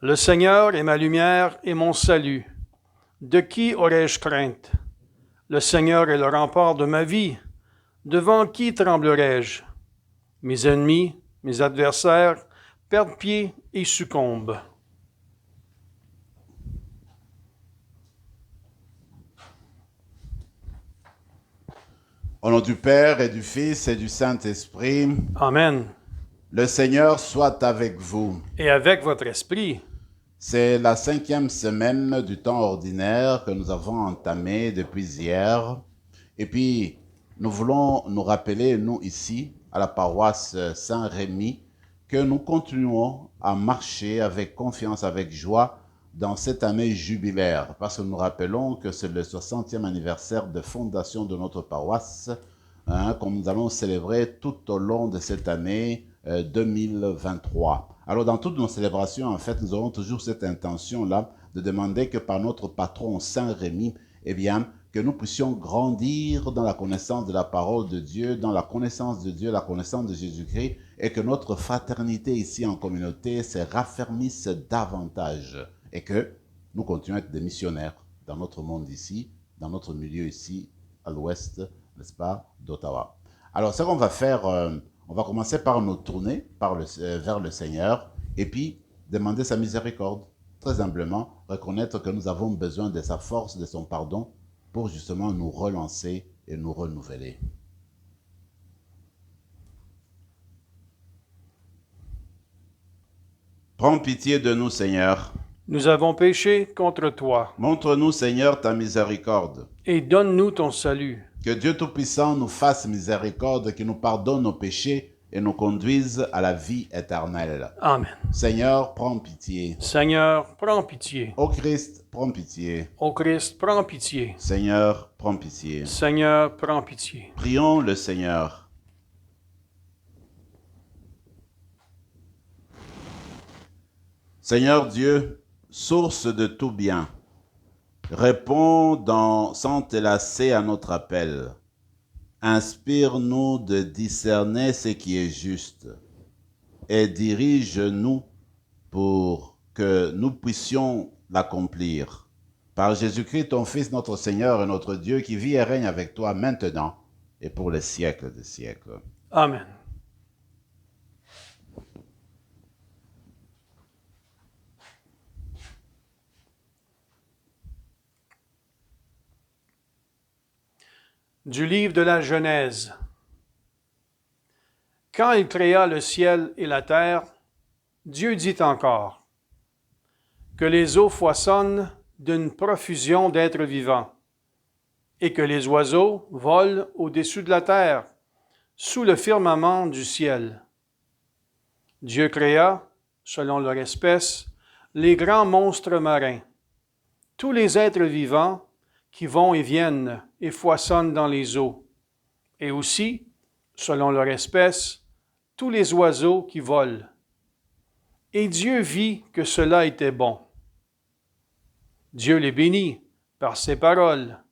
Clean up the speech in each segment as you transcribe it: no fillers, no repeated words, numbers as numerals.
Le Seigneur est ma lumière et mon salut. De qui aurais-je crainte? Le Seigneur est le rempart de ma vie. Devant qui tremblerais-je? Mes ennemis, mes adversaires, perdent pied et succombent. Au nom du Père et du Fils et du Saint-Esprit, Amen. le Seigneur soit avec vous. Et avec votre esprit. C'est la 5e semaine du temps ordinaire que nous avons entamé depuis hier. Et puis, nous voulons nous rappeler, nous ici, à la paroisse Saint-Rémy, que nous continuons à marcher avec confiance, avec joie, dans cette année jubilaire, parce que nous rappelons que c'est le 60e anniversaire de fondation de notre paroisse, comme nous allons célébrer tout au long de cette année 2023. Alors, dans toutes nos célébrations, en fait, nous aurons toujours cette intention-là de demander que par notre patron Saint-Rémy, eh bien, que nous puissions grandir dans la connaissance de la parole de Dieu, dans la connaissance de Dieu, la connaissance de Jésus-Christ, et que notre fraternité ici en communauté se raffermisse davantage, et que nous continuons à être des missionnaires dans notre monde ici, dans notre milieu ici, à l'ouest, n'est-ce pas, d'Ottawa. Alors, ce qu'on va faire, on va commencer par nous tourner vers le Seigneur, et puis demander sa miséricorde. Très humblement, reconnaître que nous avons besoin de sa force, de son pardon, pour justement nous relancer et nous renouveler. Prends pitié de nous, Seigneur. Nous avons péché contre toi. Montre-nous, Seigneur, ta miséricorde. Et donne-nous ton salut. Que Dieu Tout-Puissant nous fasse miséricorde, qu'il nous pardonne nos péchés et nous conduise à la vie éternelle. Amen. Seigneur, prends pitié. Seigneur, prends pitié. Ô Christ, prends pitié. Ô Christ, prends pitié. Seigneur, prends pitié. Seigneur, prends pitié. Prions le Seigneur. Seigneur Dieu, source de tout bien, réponds sans te lasser à notre appel. Inspire-nous de discerner ce qui est juste et dirige-nous pour que nous puissions l'accomplir. Par Jésus-Christ, ton Fils, notre Seigneur et notre Dieu, qui vit et règne avec toi maintenant et pour les siècles des siècles. Amen. Du livre de la Genèse. Quand il créa le ciel et la terre, Dieu dit encore que les eaux foisonnent d'une profusion d'êtres vivants et que les oiseaux volent au-dessus de la terre, sous le firmament du ciel. Dieu créa, selon leur espèce, les grands monstres marins, tous les êtres vivants qui vont et viennent et foisonnent dans les eaux, et aussi, selon leur espèce, tous les oiseaux qui volent. Et Dieu vit que cela était bon. Dieu les bénit par ses paroles.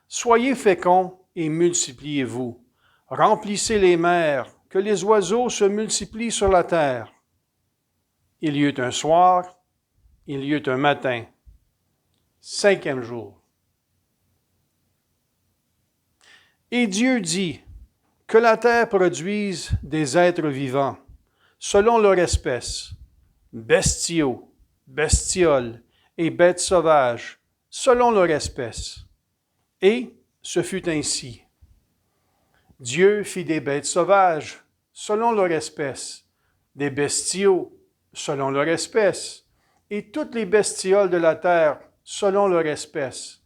Soyez féconds et multipliez-vous. Remplissez les mers, que les oiseaux se multiplient sur la terre. Il y eut un soir, il y eut un matin, 5e jour. Et Dieu dit que la terre produise des êtres vivants, selon leur espèce, bestiaux, bestioles et bêtes sauvages, selon leur espèce. Et ce fut ainsi. Dieu fit des bêtes sauvages, selon leur espèce, des bestiaux, selon leur espèce, et toutes les bestioles de la terre, selon leur espèce.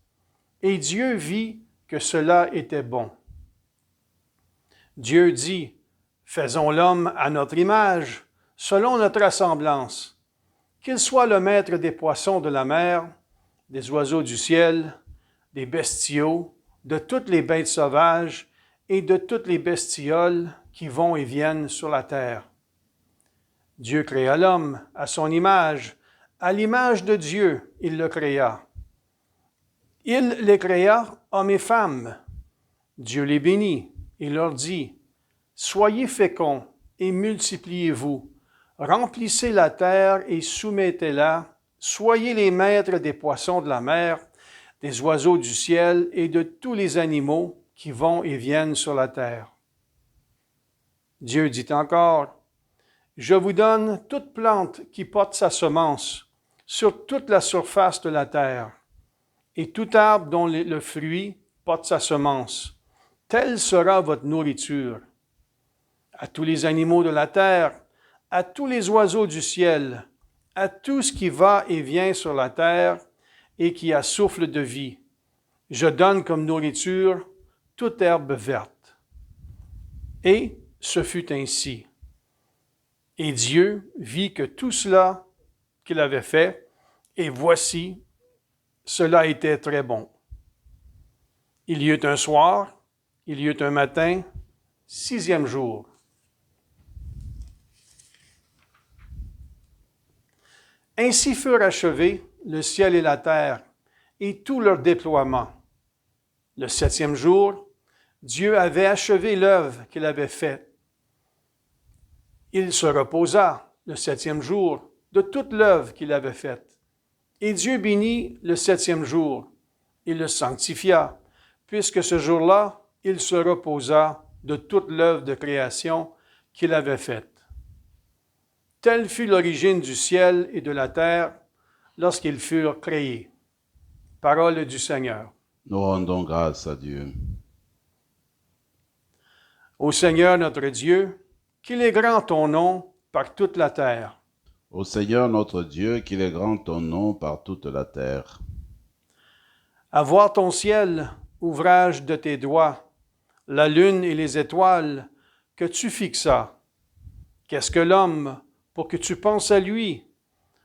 Et Dieu vit que cela était bon. Dieu dit, faisons l'homme à notre image, selon notre ressemblance, qu'il soit le maître des poissons de la mer, des oiseaux du ciel, des bestiaux, de toutes les bêtes sauvages et de toutes les bestioles qui vont et viennent sur la terre. Dieu créa l'homme à son image, à l'image de Dieu, il le créa. Il les créa, hommes et femmes. Dieu les bénit et leur dit, « Soyez féconds et multipliez-vous, Remplissez la terre et soumettez-la. Soyez les maîtres des poissons de la mer, des oiseaux du ciel et de tous les animaux qui vont et viennent sur la terre. Dieu dit encore, « Je vous donne toute plante qui porte sa semence sur toute la surface de la terre, et tout arbre dont le fruit porte sa semence. Telle sera votre nourriture. À tous les animaux de la terre, à tous les oiseaux du ciel, à tout ce qui va et vient sur la terre et qui a souffle de vie, je donne comme nourriture toute herbe verte. » Et ce fut ainsi. Et Dieu vit que tout cela qu'il avait fait, et voici, cela était très bon. Il y eut un soir, il y eut un matin, 6e jour. Ainsi furent achevés le ciel et la terre, et tout leur déploiement. Le 7e jour, Dieu avait achevé l'œuvre qu'il avait faite. Il se reposa le 7e jour de toute l'œuvre qu'il avait faite. Et Dieu bénit le 7e jour. Il le sanctifia, puisque ce jour-là, il se reposa de toute l'œuvre de création qu'il avait faite. Telle fut l'origine du ciel et de la terre lorsqu'ils furent créés. Parole du Seigneur. Nous rendons grâce à Dieu. Ô Seigneur notre Dieu, qu'il est grand ton nom par toute la terre. Ô Seigneur notre Dieu, qu'il est grand ton nom par toute la terre. À voir ton ciel, ouvrage de tes doigts, la lune et les étoiles que tu fixas. Qu'est-ce que l'homme pour que tu penses à lui?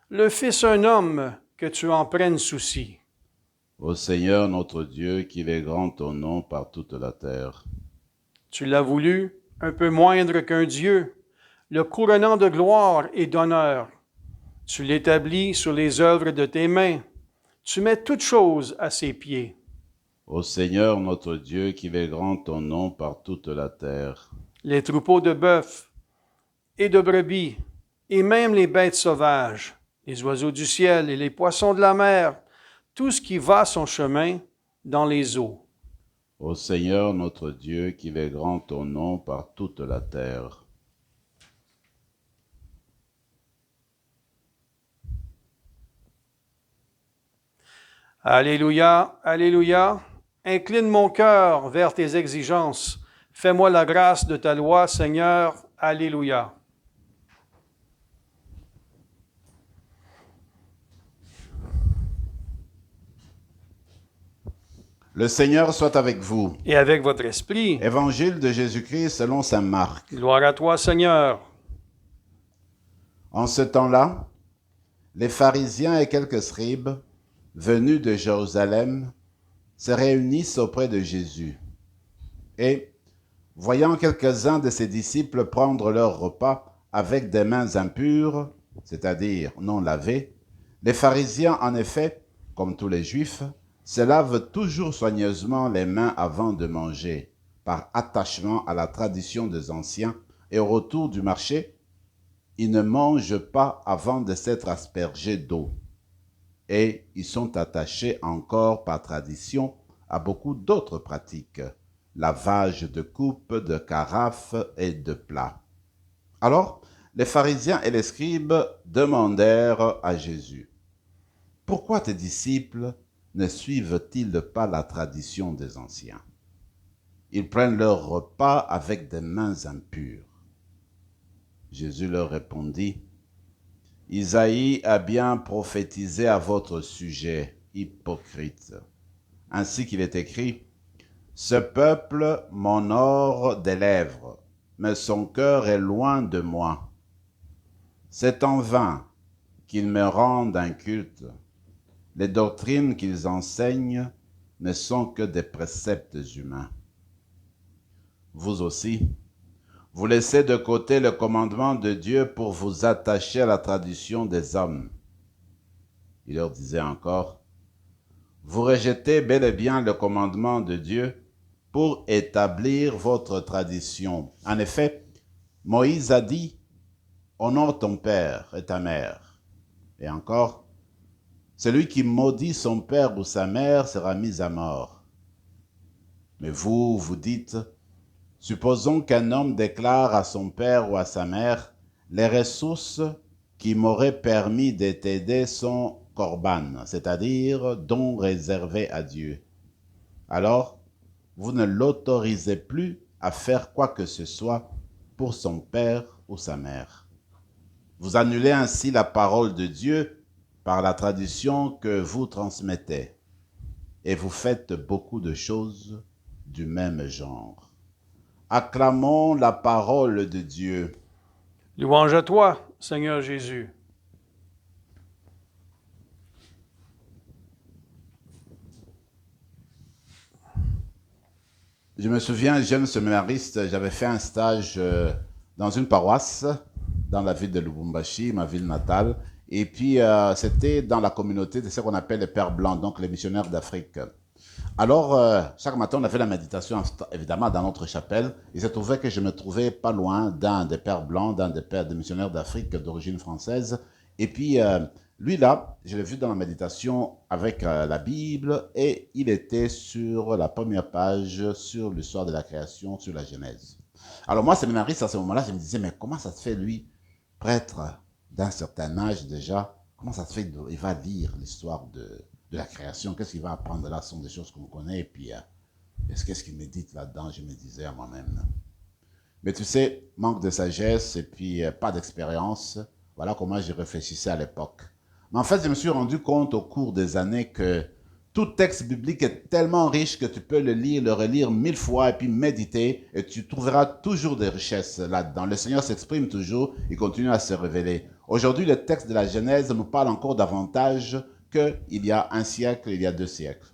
Le Fils un homme que tu en prennes souci. Ô Seigneur notre Dieu, qu'il est grand ton nom par toute la terre. Tu l'as voulu, un peu moindre qu'un Dieu, le couronnant de gloire et d'honneur. Tu l'établis sur les œuvres de tes mains. Tu mets toutes choses à ses pieds. Ô Seigneur notre Dieu, qu'il est grand ton nom par toute la terre. Les troupeaux de bœufs et de brebis, et même les bêtes sauvages, les oiseaux du ciel et les poissons de la mer, tout ce qui va son chemin dans les eaux. Ô Seigneur notre Dieu, qu'il est grand ton nom par toute la terre. Alléluia, Alléluia. Incline mon cœur vers tes exigences. Fais-moi la grâce de ta loi, Seigneur. Alléluia. Le Seigneur soit avec vous. Et avec votre esprit. Évangile de Jésus-Christ selon saint Marc. Gloire à toi, Seigneur. En ce temps-là, les pharisiens et quelques scribes, venus de Jérusalem, se réunissent auprès de Jésus. Et, voyant quelques-uns de ses disciples prendre leur repas avec des mains impures, c'est-à-dire non lavées, les pharisiens, en effet, comme tous les Juifs, se lavent toujours soigneusement les mains avant de manger, par attachement à la tradition des anciens, et au retour du marché, ils ne mangent pas avant de s'être aspergés d'eau. Et ils sont attachés encore par tradition à beaucoup d'autres pratiques, lavage de coupes, de carafes et de plats. Alors, les pharisiens et les scribes demandèrent à Jésus, « Pourquoi tes disciples ne suivent-ils pas la tradition des anciens? Ils prennent leur repas avec des mains impures. » Jésus leur répondit, « Isaïe a bien prophétisé à votre sujet, hypocrite. Ainsi qu'il est écrit, « Ce peuple m'honore des lèvres, mais son cœur est loin de moi. C'est en vain qu'ils me rendent un culte. Les doctrines qu'ils enseignent ne sont que des préceptes humains. Vous aussi, vous laissez de côté le commandement de Dieu pour vous attacher à la tradition des hommes. » Il leur disait encore, « Vous rejetez bel et bien le commandement de Dieu pour établir votre tradition. En effet, Moïse a dit, honore ton père et ta mère. Et encore, celui qui maudit son père ou sa mère sera mis à mort. Mais vous, vous dites, supposons qu'un homme déclare à son père ou à sa mère, les ressources qui m'auraient permis de t'aider sont corban, c'est-à-dire dons réservés à Dieu. Alors, vous ne l'autorisez plus à faire quoi que ce soit pour son père ou sa mère. Vous annulez ainsi la parole de Dieu par la tradition que vous transmettez. Et vous faites beaucoup de choses du même genre. Acclamons la parole de Dieu. Louange à toi, Seigneur Jésus. Je me souviens, jeune séminariste, j'avais fait un stage dans une paroisse dans la ville de Lubumbashi, ma ville natale. Et puis, c'était dans la communauté de ce qu'on appelle les Pères Blancs, donc les missionnaires d'Afrique. Alors, chaque matin, on avait la méditation, évidemment, dans notre chapelle. Il s'est trouvé que je me trouvais pas loin d'un des Pères Blancs, d'un des Pères des missionnaires d'Afrique d'origine française. Et puis, lui, là, je l'ai vu dans la méditation avec la Bible et il était sur la première page sur l'histoire de la création, sur la Genèse. Alors moi, séminariste, à ce moment-là, je me disais, mais comment ça se fait, lui, prêtre d'un certain âge déjà, comment ça se fait qu'il va lire l'histoire de la création? Qu'est-ce qu'il va apprendre là? Ce sont des choses qu'on connaît. Et puis, qu'est-ce qu'il médite là-dedans? Je me disais à moi-même. Mais tu sais, manque de sagesse et puis pas d'expérience. Voilà comment j'y réfléchissais à l'époque. Mais en fait, je me suis rendu compte au cours des années que tout texte biblique est tellement riche que tu peux le lire, le relire 1000 fois et puis méditer et tu trouveras toujours des richesses là-dedans. Le Seigneur s'exprime toujours, il continue à se révéler. Aujourd'hui, le texte de la Genèse nous parle encore davantage qu'il y a un siècle, il y a 2 siècles.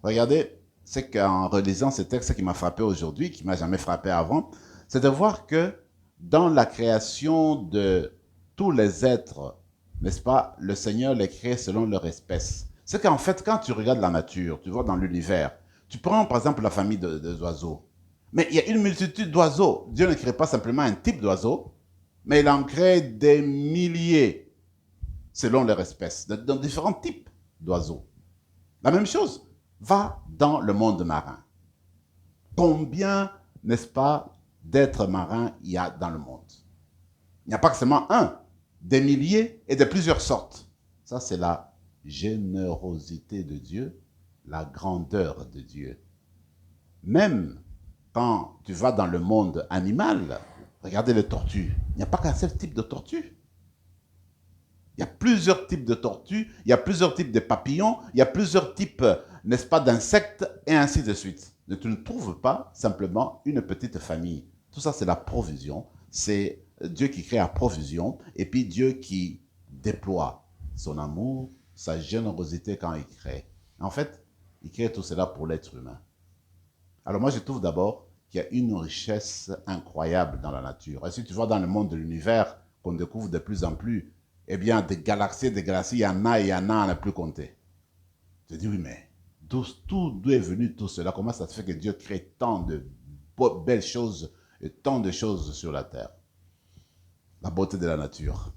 Regardez, c'est qu'en relisant ce texte, ce qui m'a frappé aujourd'hui, qui m'a jamais frappé avant, c'est de voir que dans la création de tous les êtres, n'est-ce pas, le Seigneur les crée selon leur espèce. C'est qu'en fait, quand tu regardes la nature, tu vois dans l'univers, tu prends par exemple la famille des oiseaux, mais il y a une multitude d'oiseaux. Dieu ne crée pas simplement un type d'oiseau, mais il en crée des milliers selon leur espèce, dans différents types d'oiseaux. La même chose va dans le monde marin. Combien, n'est-ce pas, d'êtres marins il y a dans le monde? Il n'y a pas que seulement un, des milliers et de plusieurs sortes. Ça, c'est la générosité de Dieu, la grandeur de Dieu. Même quand tu vas dans le monde animal, regardez les tortues. Il n'y a pas qu'un seul type de tortue. Il y a plusieurs types de tortues, il y a plusieurs types de papillons, il y a plusieurs types, n'est-ce pas, d'insectes, et ainsi de suite. Tu ne trouves pas simplement une petite famille. Tout ça, c'est la provision. C'est Dieu qui crée la provision, et puis Dieu qui déploie son amour, sa générosité quand il crée. En fait, il crée tout cela pour l'être humain. Alors moi, je trouve d'abord qu'il y a une richesse incroyable dans la nature. Et si tu vois dans le monde de l'univers, qu'on découvre de plus en plus, eh bien, des galaxies, il y en a et il y en a à ne plus compter. Je dis, oui, mais d'où est venu tout cela? Comment ça se fait que Dieu crée tant de belles choses et tant de choses sur la terre? La beauté de la nature.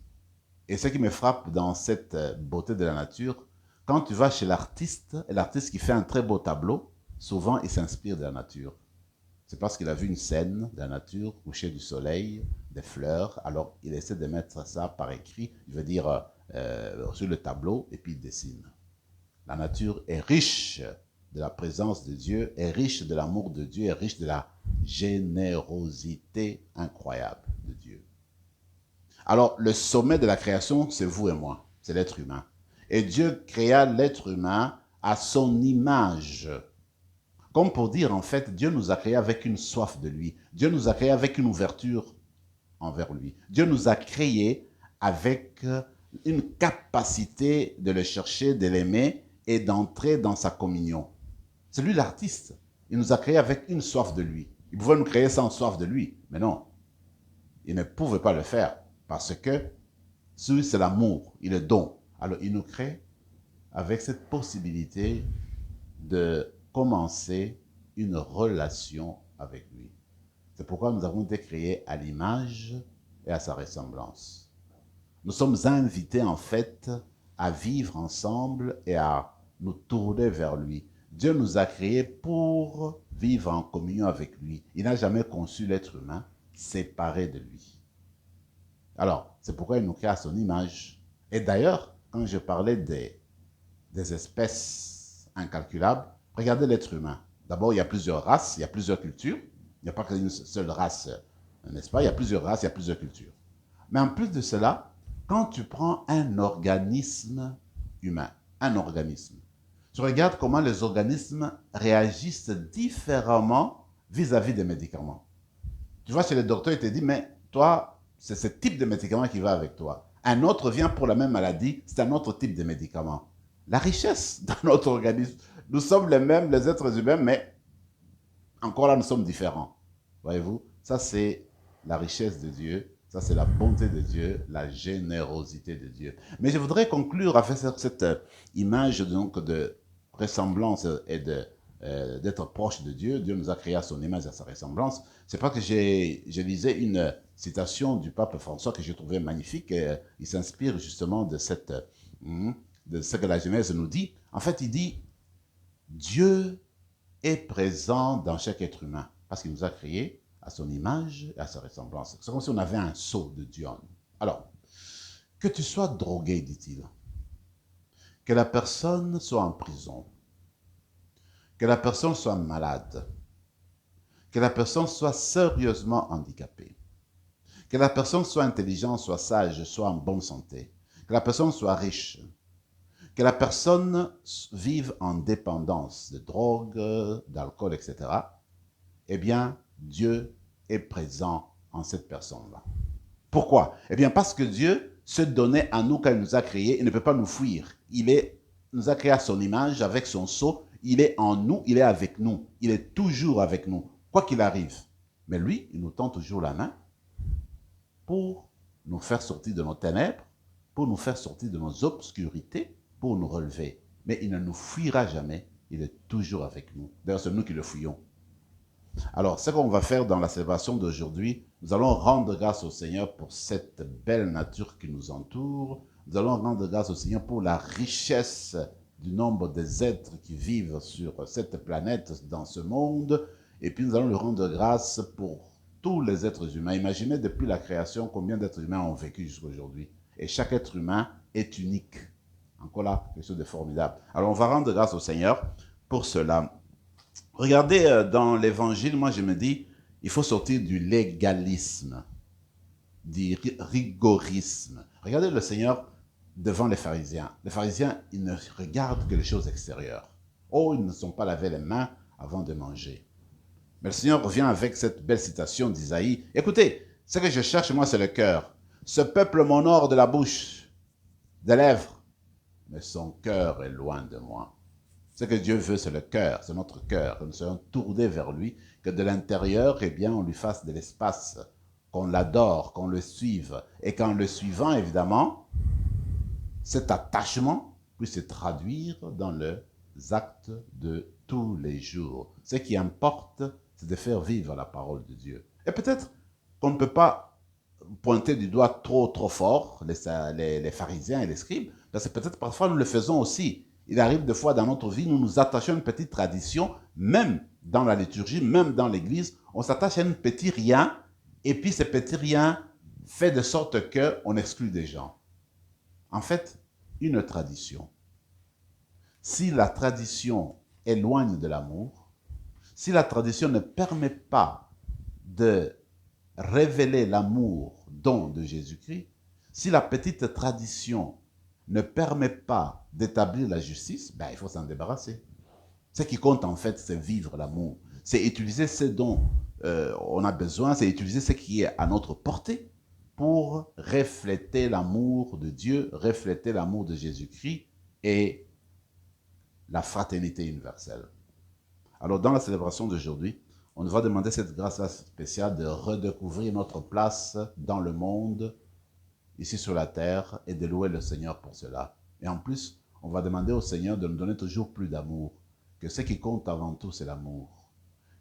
Et ce qui me frappe dans cette beauté de la nature, quand tu vas chez l'artiste, et l'artiste qui fait un très beau tableau, souvent il s'inspire de la nature. C'est parce qu'il a vu une scène de la nature, coucher du soleil, des fleurs, alors il essaie de mettre ça par écrit, il veut dire sur le tableau, et puis il dessine. La nature est riche de la présence de Dieu, est riche de l'amour de Dieu, est riche de la générosité incroyable de Dieu. Alors, le sommet de la création, c'est vous et moi, c'est l'être humain. Et Dieu créa l'être humain à son image. Comme pour dire, en fait, Dieu nous a créés avec une soif de lui. Dieu nous a créés avec une ouverture envers lui. Dieu nous a créés avec une capacité de le chercher, de l'aimer et d'entrer dans sa communion. C'est lui l'artiste. Il nous a créés avec une soif de lui. Il pouvait nous créer sans soif de lui, mais non. Il ne pouvait pas le faire parce que celui, c'est l'amour, il est don. Alors, il nous crée avec cette possibilité de commencer une relation avec lui. C'est pourquoi nous avons été créés à l'image et à sa ressemblance. Nous sommes invités en fait à vivre ensemble et à nous tourner vers lui. Dieu nous a créés pour vivre en communion avec lui. Il n'a jamais conçu l'être humain séparé de lui. Alors, c'est pourquoi il nous crée à son image. Et d'ailleurs, quand je parlais des espèces incalculables, regardez l'être humain. D'abord, il y a plusieurs races, il y a plusieurs cultures. Il n'y a pas qu'une seule race, n'est-ce pas? Il y a plusieurs races, il y a plusieurs cultures. Mais en plus de cela, quand tu prends un organisme humain, un organisme, tu regardes comment les organismes réagissent différemment vis-à-vis des médicaments. Tu vois, chez le docteur, il te dit, mais toi, c'est ce type de médicament qui va avec toi. Un autre vient pour la même maladie, c'est un autre type de médicament. La richesse dans notre organisme, nous sommes les mêmes, les êtres humains, mais encore là, nous sommes différents. Voyez-vous, ça c'est la richesse de Dieu, ça c'est la bonté de Dieu, la générosité de Dieu. Mais je voudrais conclure avec cette image donc de ressemblance et d'être proche de Dieu. Dieu nous a créés à son image et à sa ressemblance. C'est pas que je lisais une citation du pape François que j'ai trouvé magnifique. Il s'inspire justement de ce que la Genèse nous dit. En fait, il dit Dieu est présent dans chaque être humain parce qu'il nous a créés à son image et à sa ressemblance. C'est comme si on avait un sceau de Dieu en nous. Alors, que tu sois drogué, dit-il, que la personne soit en prison, que la personne soit malade, que la personne soit sérieusement handicapée, que la personne soit intelligente, soit sage, soit en bonne santé, que la personne soit riche, que la personne vive en dépendance de drogue, d'alcool, etc., eh bien, Dieu est présent en cette personne-là. Pourquoi? Eh bien, parce que Dieu se donnait à nous quand il nous a créés, il ne peut pas nous fuir. Nous a créés à son image, avec son sceau, il est en nous, il est avec nous, il est toujours avec nous, quoi qu'il arrive. Mais lui, il nous tend toujours la main pour nous faire sortir de nos ténèbres, pour nous faire sortir de nos obscurités, pour nous relever. Mais il ne nous fuira jamais, il est toujours avec nous. D'ailleurs, c'est nous qui le fuyons. Alors, ce qu'on va faire dans la célébration d'aujourd'hui, nous allons rendre grâce au Seigneur pour cette belle nature qui nous entoure. Nous allons rendre grâce au Seigneur pour la richesse du nombre des êtres qui vivent sur cette planète, dans ce monde. Et puis, nous allons lui rendre grâce pour tous les êtres humains. Imaginez depuis la création combien d'êtres humains ont vécu jusqu'à aujourd'hui. Et chaque être humain est unique. Encore là, quelque chose de formidable. Alors, on va rendre grâce au Seigneur pour cela. Regardez, dans l'évangile, moi je me dis, il faut sortir du légalisme, du rigorisme. Regardez le Seigneur devant les pharisiens. Les pharisiens, ils ne regardent que les choses extérieures. Oh, ils ne sont pas lavés les mains avant de manger. Mais le Seigneur revient avec cette belle citation d'Isaïe. Écoutez, ce que je cherche, moi, c'est le cœur. Ce peuple m'honore de la bouche, des lèvres, mais son cœur est loin de moi. Ce que Dieu veut, c'est le cœur, c'est notre cœur, que nous soyons tournés vers lui, que de l'intérieur, eh bien, on lui fasse de l'espace, qu'on l'adore, qu'on le suive, et qu'en le suivant, évidemment, cet attachement puisse se traduire dans les actes de tous les jours. Ce qui importe, c'est de faire vivre la parole de Dieu. Et peut-être qu'on ne peut pas pointer du doigt trop fort les pharisiens et les scribes, parce que peut-être parfois nous le faisons aussi. Il arrive des fois dans notre vie, nous nous attachons à une petite tradition, même dans la liturgie, même dans l'église, on s'attache à un petit rien, et puis ce petit rien fait de sorte qu'on exclut des gens. En fait, une tradition. Si la tradition éloigne de l'amour, si la tradition ne permet pas de révéler l'amour don de Jésus-Christ, si la petite tradition ne permet pas d'établir la justice, ben, il faut s'en débarrasser. Ce qui compte en fait, c'est vivre l'amour. C'est utiliser ce dont on a besoin, c'est utiliser ce qui est à notre portée pour refléter l'amour de Dieu, refléter l'amour de Jésus-Christ et la fraternité universelle. Alors dans la célébration d'aujourd'hui, on va demander cette grâce spéciale de redécouvrir notre place dans le monde, ici sur la terre, et de louer le Seigneur pour cela. Et en plus, on va demander au Seigneur de nous donner toujours plus d'amour, que ce qui compte avant tout, c'est l'amour.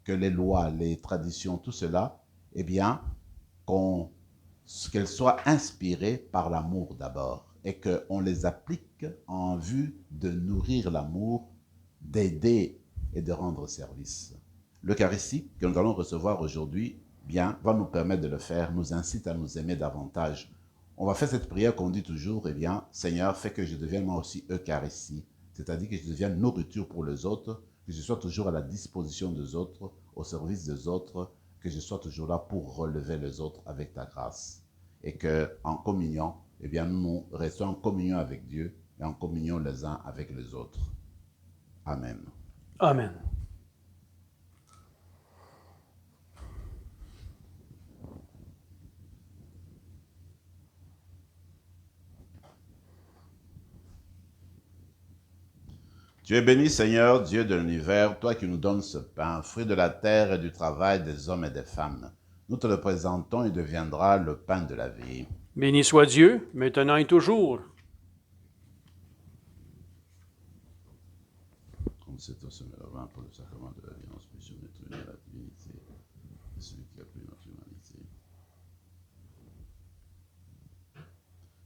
Que les lois, les traditions, tout cela, eh bien, qu'on qu'elles soient inspirées par l'amour d'abord et qu'on les applique en vue de nourrir l'amour, d'aider et de rendre service. L'Eucharistie que nous allons recevoir aujourd'hui, bien, va nous permettre de le faire, nous incite à nous aimer davantage. On va faire cette prière qu'on dit toujours, eh bien, Seigneur, fais que je devienne moi aussi Eucharistie, c'est-à-dire que je devienne nourriture pour les autres, que je sois toujours à la disposition des autres, au service des autres, que je sois toujours là pour relever les autres avec ta grâce. Et qu'en communion, eh bien, nous restons en communion avec Dieu et en communion les uns avec les autres. Amen. Amen. Tu es béni, Seigneur, Dieu de l'univers, toi qui nous donnes ce pain, fruit de la terre et du travail des hommes et des femmes. Nous te le présentons, il deviendra le pain de la vie. Béni soit Dieu, maintenant et toujours. Comme c'est au sommet le vin pour le sacrement de l'alliance, puissions être unis à la divinité de celui qui a pris notre humanité.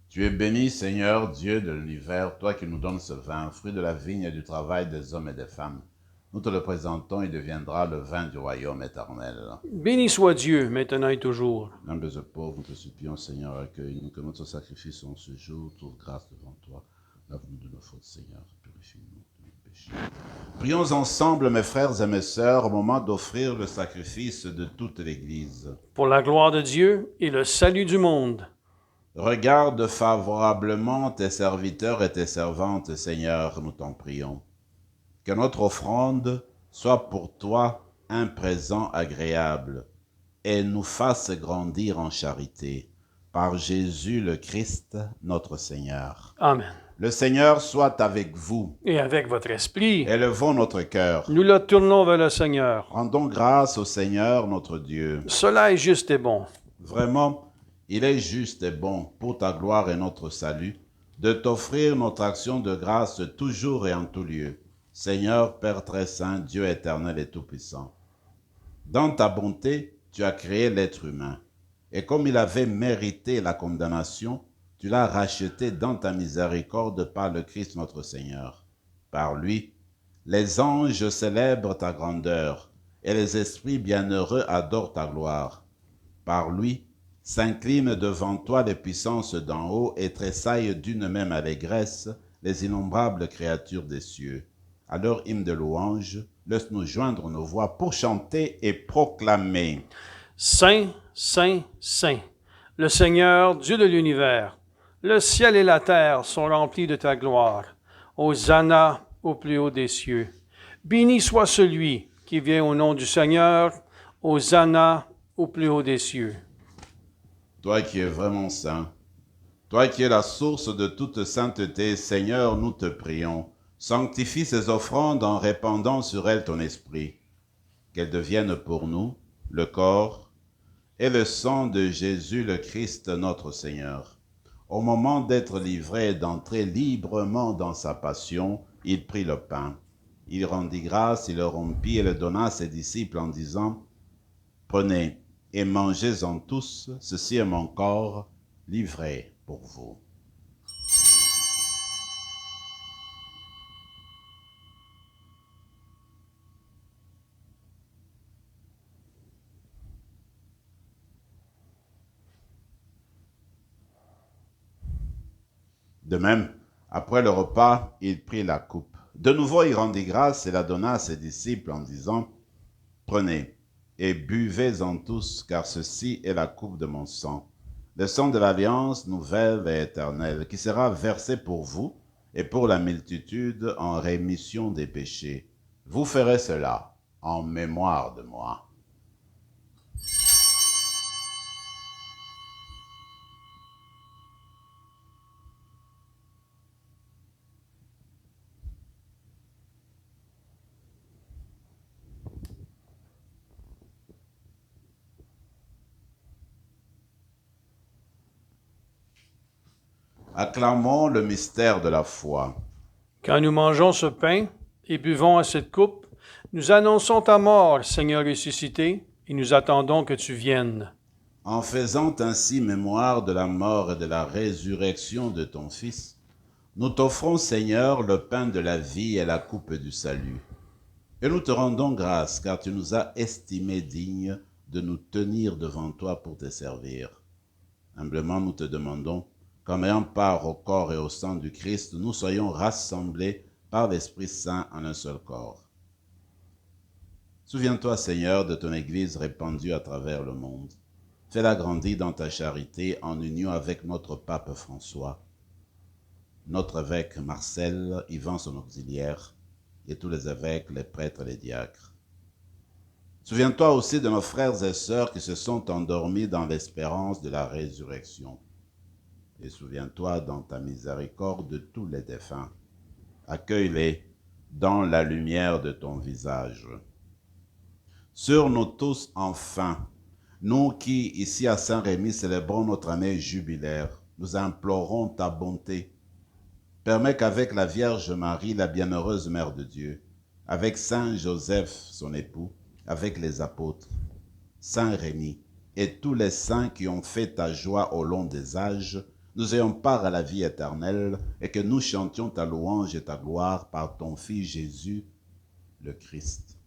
Tu es béni, Seigneur, Dieu de l'univers, toi qui nous donnes ce vin, fruit de la vigne et du travail des hommes et des femmes. Nous te le présentons, il deviendra le vin du royaume éternel. Béni soit Dieu, maintenant et toujours. Humbles et pauvres, nous te supplions, Seigneur, accueille-nous, que notre sacrifice en ce jour trouve grâce devant toi. Lave-nous de nos fautes, Seigneur, purifie-nous de nos péchés. Prions ensemble, mes frères et mes sœurs, au moment d'offrir le sacrifice de toute l'Église. Pour la gloire de Dieu et le salut du monde. Regarde favorablement tes serviteurs et tes servantes, Seigneur, nous t'en prions. Que notre offrande soit pour toi un présent agréable et nous fasse grandir en charité. Par Jésus le Christ, notre Seigneur. Amen. Le Seigneur soit avec vous. Et avec votre esprit, Élevons notre cœur. nous le tournons vers le Seigneur. Rendons grâce au Seigneur notre Dieu. Cela est juste et bon. Vraiment, il est juste et bon pour ta gloire et notre salut de t'offrir notre action de grâce toujours et en tout lieu. Seigneur, Père très saint, Dieu éternel et tout-puissant. Dans ta bonté, tu as créé l'être humain. Et comme il avait mérité la condamnation, tu l'as racheté dans ta miséricorde par le Christ notre Seigneur. Par lui, les anges célèbrent ta grandeur et les esprits bienheureux adorent ta gloire. Par lui, s'inclinent devant toi les puissances d'en haut et tressaillent d'une même allégresse les innombrables créatures des cieux. À leur hymne de louange, laisse-nous joindre nos voix pour chanter et proclamer. Saint, Saint, Saint, le Seigneur, Dieu de l'univers, le ciel et la terre sont remplis de ta gloire. Hosanna au plus haut des cieux. Béni soit celui qui vient au nom du Seigneur. Hosanna au plus haut des cieux. Toi qui es vraiment saint, toi qui es la source de toute sainteté, Seigneur, nous te prions, sanctifie ces offrandes en répandant sur elles ton esprit, qu'elles deviennent pour nous le corps et le sang de Jésus le Christ notre Seigneur. Au moment d'être livré et d'entrer librement dans sa passion, il prit le pain. Il rendit grâce, il le rompit et le donna à ses disciples en disant, « Prenez et mangez-en tous, ceci est mon corps livré pour vous. » De même, après le repas, il prit la coupe. De nouveau, il rendit grâce et la donna à ses disciples en disant, « Prenez et buvez-en tous, car ceci est la coupe de mon sang, le sang de l'alliance nouvelle et éternelle, qui sera versé pour vous et pour la multitude en rémission des péchés. Vous ferez cela en mémoire de moi. » Acclamons le mystère de la foi. Quand nous mangeons ce pain et buvons à cette coupe, nous annonçons ta mort, Seigneur ressuscité, et nous attendons que tu viennes. En faisant ainsi mémoire de la mort et de la résurrection de ton Fils, nous t'offrons, Seigneur, le pain de la vie et la coupe du salut. Et nous te rendons grâce, car tu nous as estimés dignes de nous tenir devant toi pour te servir. Humblement, nous te demandons qu'en ayant part au corps et au sang du Christ, nous soyons rassemblés par l'Esprit Saint en un seul corps. Souviens-toi, Seigneur, de ton Église répandue à travers le monde. Fais-la grandir dans ta charité en union avec notre pape François, notre évêque Marcel, Yvan son auxiliaire, et tous les évêques, les prêtres et les diacres. Souviens-toi aussi de nos frères et sœurs qui se sont endormis dans l'espérance de la résurrection. Et souviens-toi dans ta miséricorde de tous les défunts. Accueille-les dans la lumière de ton visage. Sur nous tous, enfin, nous qui, ici à Saint-Rémy, célébrons notre année jubilaire, nous implorons ta bonté. Permets qu'avec la Vierge Marie, la bienheureuse Mère de Dieu, avec Saint Joseph, son époux, avec les apôtres, Saint Rémy et tous les saints qui ont fait ta joie au long des âges, nous ayons part à la vie éternelle et que nous chantions ta louange et ta gloire par ton Fils Jésus, le Christ.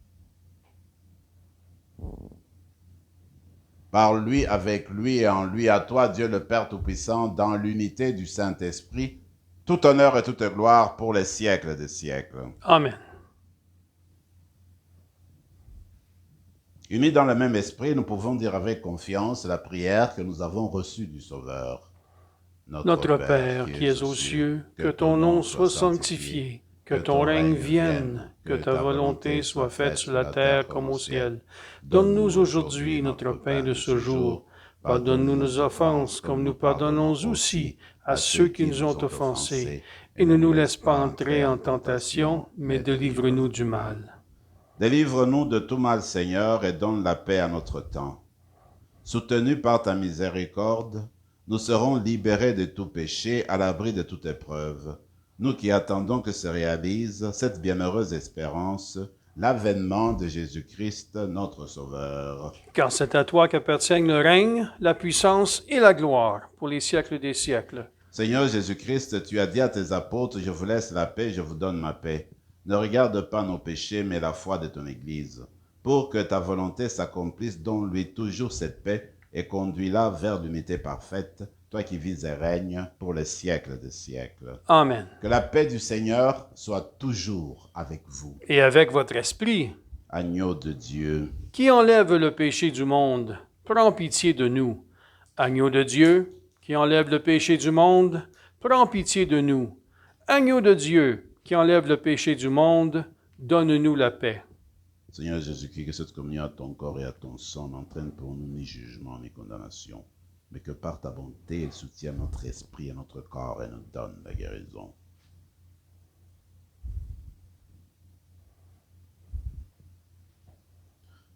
Par lui, avec lui et en lui, à toi, Dieu le Père Tout-Puissant, dans l'unité du Saint-Esprit, tout honneur et toute gloire pour les siècles des siècles. Amen. Unis dans le même esprit, nous pouvons dire avec confiance la prière que nous avons reçue du Sauveur. Notre Père qui es aux cieux, que ton nom soit sanctifié, que ton règne vienne, que ta volonté soit faite sur la terre comme au ciel. Donne-nous aujourd'hui notre pain de ce jour. Pardonne-nous nos offenses, comme nous pardonnons aussi à ceux qui nous ont offensés. Et ne nous laisse pas entrer en tentation, mais délivre-nous du mal. Délivre-nous de tout mal, Seigneur, et donne la paix à notre temps. Soutenus par ta miséricorde, nous serons libérés de tout péché, à l'abri de toute épreuve. Nous qui attendons que se réalise cette bienheureuse espérance, l'avènement de Jésus-Christ, notre Sauveur. Car c'est à toi qu'appartiennent le règne, la puissance et la gloire pour les siècles des siècles. Seigneur Jésus-Christ, tu as dit à tes apôtres, je vous laisse la paix, je vous donne ma paix. Ne regarde pas nos péchés, mais la foi de ton Église, pour que ta volonté s'accomplisse, donne-lui toujours cette paix et conduis-la vers l'unité parfaite, toi qui vis et règnes pour les siècles des siècles. Amen. Que la paix du Seigneur soit toujours avec vous. Et avec votre esprit, Agneau de Dieu, qui enlève le péché du monde, prends pitié de nous. Agneau de Dieu, qui enlève le péché du monde, prends pitié de nous. Agneau de Dieu, qui enlève le péché du monde, donne-nous la paix. Seigneur Jésus-Christ, que cette communion à ton corps et à ton sang n'entraîne pour nous ni jugement ni condamnation, mais que par ta bonté, elle soutienne notre esprit et notre corps et nous donne la guérison.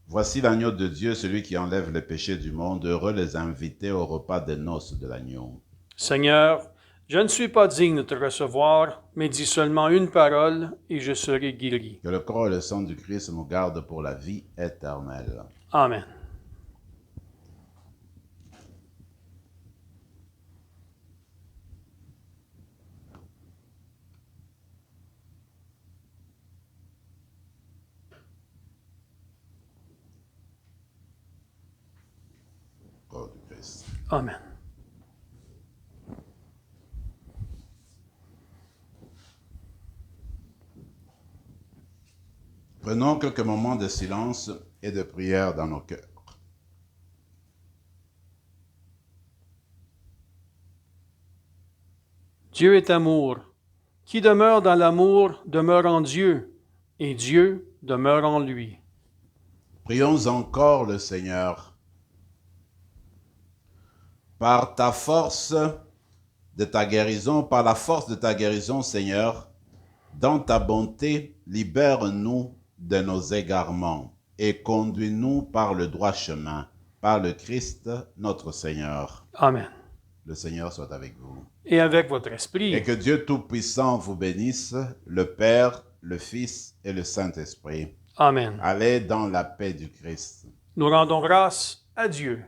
Voici l'agneau de Dieu, celui qui enlève les péchés du monde. Heureux les invités au repas des noces de l'agneau. Seigneur, je ne suis pas digne de te recevoir, mais dis seulement une parole et je serai guéri. Que le corps et le sang du Christ nous gardent pour la vie éternelle. Amen. Corps du Christ. Amen. Prenons quelques moments de silence et de prière dans nos cœurs. Dieu est amour. Qui demeure dans l'amour demeure en Dieu, et Dieu demeure en lui. Prions encore le Seigneur. Par ta force de ta guérison, par la force de ta guérison, Seigneur, dans ta bonté, libère-nous de nos égarements et conduis-nous par le droit chemin, par le Christ notre Seigneur. Amen. Le Seigneur soit avec vous. Et avec votre esprit. Et que Dieu Tout-Puissant vous bénisse, le Père, le Fils et le Saint-Esprit. Amen. Allez dans la paix du Christ. Nous rendons grâce à Dieu.